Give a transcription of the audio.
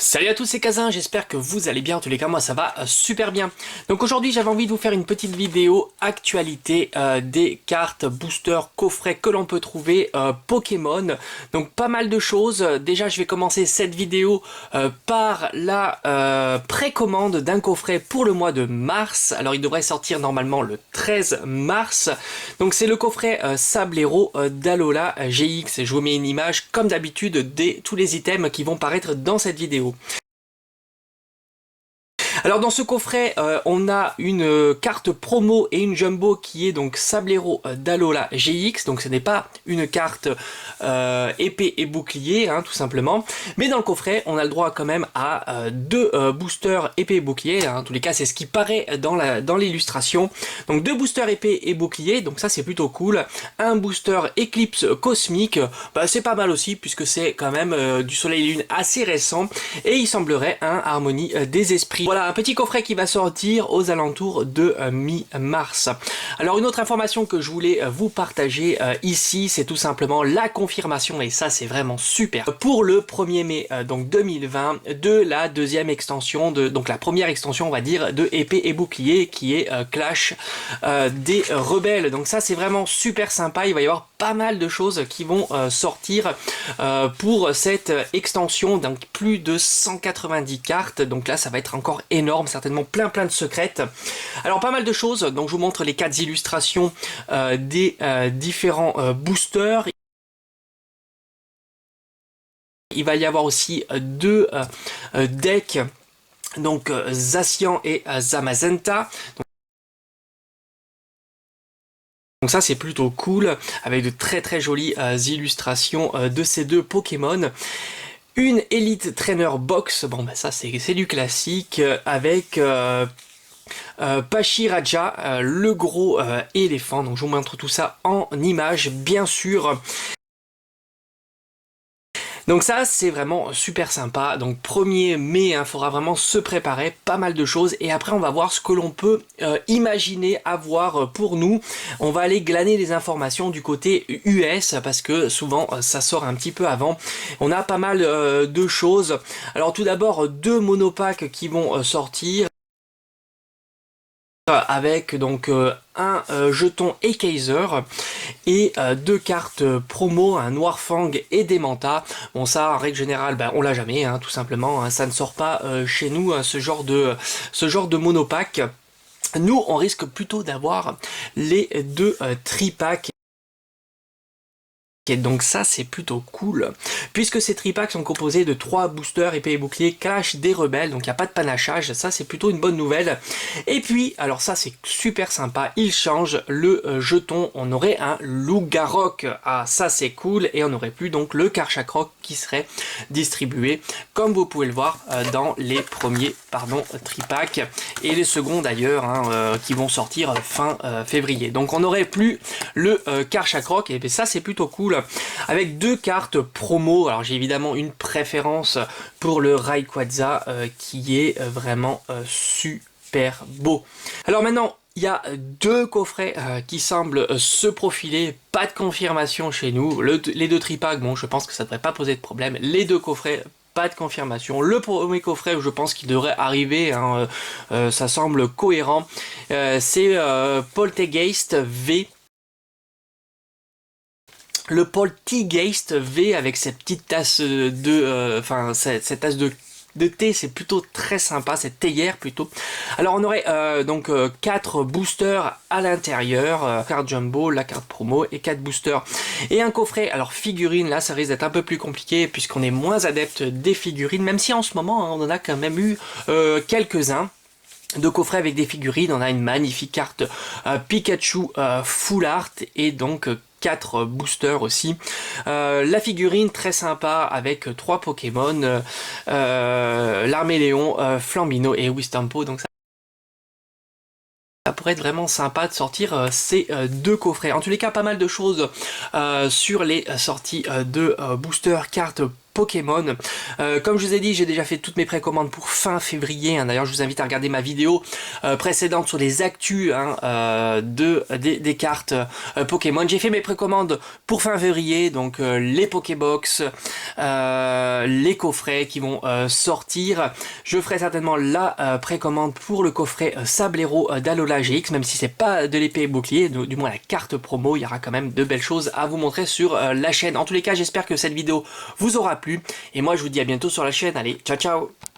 Salut à tous, c'est Kazin, j'espère que vous allez bien. En tous les cas, moi ça va super bien. Donc aujourd'hui, j'avais envie de vous faire une petite vidéo actualité des cartes booster coffrets que l'on peut trouver Pokémon. Donc pas mal de choses. Déjà, je vais commencer cette vidéo par la précommande d'un coffret pour le mois de mars. Alors il devrait sortir normalement le 13 mars. Donc c'est le coffret Sablero d'Alola GX. Je vous mets une image comme d'habitude de tous les items qui vont paraître dans cette vidéo. Alors dans ce coffret, on a une carte promo et une jumbo qui est donc Sablero d'Alola GX. Donc ce n'est pas une carte épée et bouclier, hein, tout simplement. Mais dans le coffret, on a le droit quand même à deux boosters épée et bouclier. Hein. En tous les cas, c'est ce qui paraît dans l'illustration. Donc deux boosters épée et bouclier, donc ça c'est plutôt cool. Un booster éclipse cosmique, bah, c'est pas mal aussi puisque c'est quand même du soleil et lune assez récent. Et il semblerait un harmonie des esprits. Voilà, un petit coffret qui va sortir aux alentours de mi-mars. Alors une autre information que je voulais vous partager ici, c'est tout simplement la confirmation, et ça c'est vraiment super, pour le 1er mai donc 2020 de la deuxième extension, donc la première extension on va dire de épée et bouclier qui est Clash des rebelles. Donc ça c'est vraiment super sympa, il va y avoir pas mal de choses qui vont sortir pour cette extension, donc plus de 190 cartes, donc là ça va être encore énorme, certainement plein de secrètes. Alors pas mal de choses, donc je vous montre les 4 illustrations des différents boosters. Il va y avoir aussi deux decks, donc Zacian et Zamazenta. Donc ça c'est plutôt cool, avec de très jolies illustrations de ces deux Pokémon. Une Elite Trainer Box, bon bah ça c'est du classique, avec Pachiraja, le gros éléphant. Donc je vous montre tout ça en images bien sûr. Donc ça c'est vraiment super sympa. Donc 1er mai, il faudra vraiment se préparer, pas mal de choses, et après on va voir ce que l'on peut imaginer avoir pour nous. On va aller glaner les informations du côté US parce que souvent ça sort un petit peu avant. On a pas mal de choses. Alors tout d'abord deux monopacks qui vont sortir, avec donc un jeton Ekaiser et deux cartes promo, un Noirfang et des Manta. Bon ça en règle générale on l'a jamais, hein, tout simplement, hein, ça ne sort pas chez nous, ce genre de monopack. Nous on risque plutôt d'avoir les deux tripacks. Et donc ça c'est plutôt cool, puisque ces tripacks sont composés de 3 boosters épée et bouclier Clash des rebelles, donc il n'y a pas de panachage, ça c'est plutôt une bonne nouvelle. Et puis, alors ça c'est super sympa, il change le jeton, on aurait un Lougarok, ah ça c'est cool, et on aurait plus donc le Karchakrok qui serait distribué, comme vous pouvez le voir dans les premiers tripacks, et les seconds d'ailleurs, hein, qui vont sortir fin février. Donc on n'aurait plus le Karchakrok, et ça c'est plutôt cool, avec deux cartes promo. Alors j'ai évidemment une préférence pour le Rayquaza qui est vraiment super beau. Alors maintenant il y a deux coffrets qui semblent se profiler, pas de confirmation chez nous. Les deux tripacks, bon je pense que ça devrait pas poser de problème. Les deux coffrets, pas de confirmation. Le premier coffret, je pense qu'il devrait arriver, hein, ça semble cohérent. C'est Poltergeist V. Le Poltergeist V avec cette petite tasse cette tasse de thé, c'est plutôt très sympa, cette théière plutôt. Alors on aurait donc 4 boosters à l'intérieur, carte jumbo, la carte promo et 4 boosters. Et un coffret, alors figurines, là ça risque d'être un peu plus compliqué puisqu'on est moins adepte des figurines, même si en ce moment hein, on en a quand même eu quelques-uns. De coffrets avec des figurines, on a une magnifique carte Pikachu Full Art et donc 4 boosters aussi. La figurine très sympa avec 3 Pokémon, l'Arméléon, Flambino et Wistampo, donc ça pourrait être vraiment sympa de sortir ces deux coffrets. En tous les cas, pas mal de choses sur les sorties de booster cartes Pokémon. Comme je vous ai dit, j'ai déjà fait toutes mes précommandes pour fin février, hein. D'ailleurs je vous invite à regarder ma vidéo précédente sur les actus, hein, des cartes Pokémon. J'ai fait mes précommandes pour fin février, donc les Pokébox, les coffrets qui vont sortir. Je ferai certainement la précommande pour le coffret Sablero d'Alola GX, même si c'est pas de l'épée et bouclier, du moins la carte promo. Il y aura quand même de belles choses à vous montrer sur la chaîne. En tous les cas, j'espère que cette vidéo vous aura plu, et moi je vous dis à bientôt sur la chaîne. Allez, ciao ciao.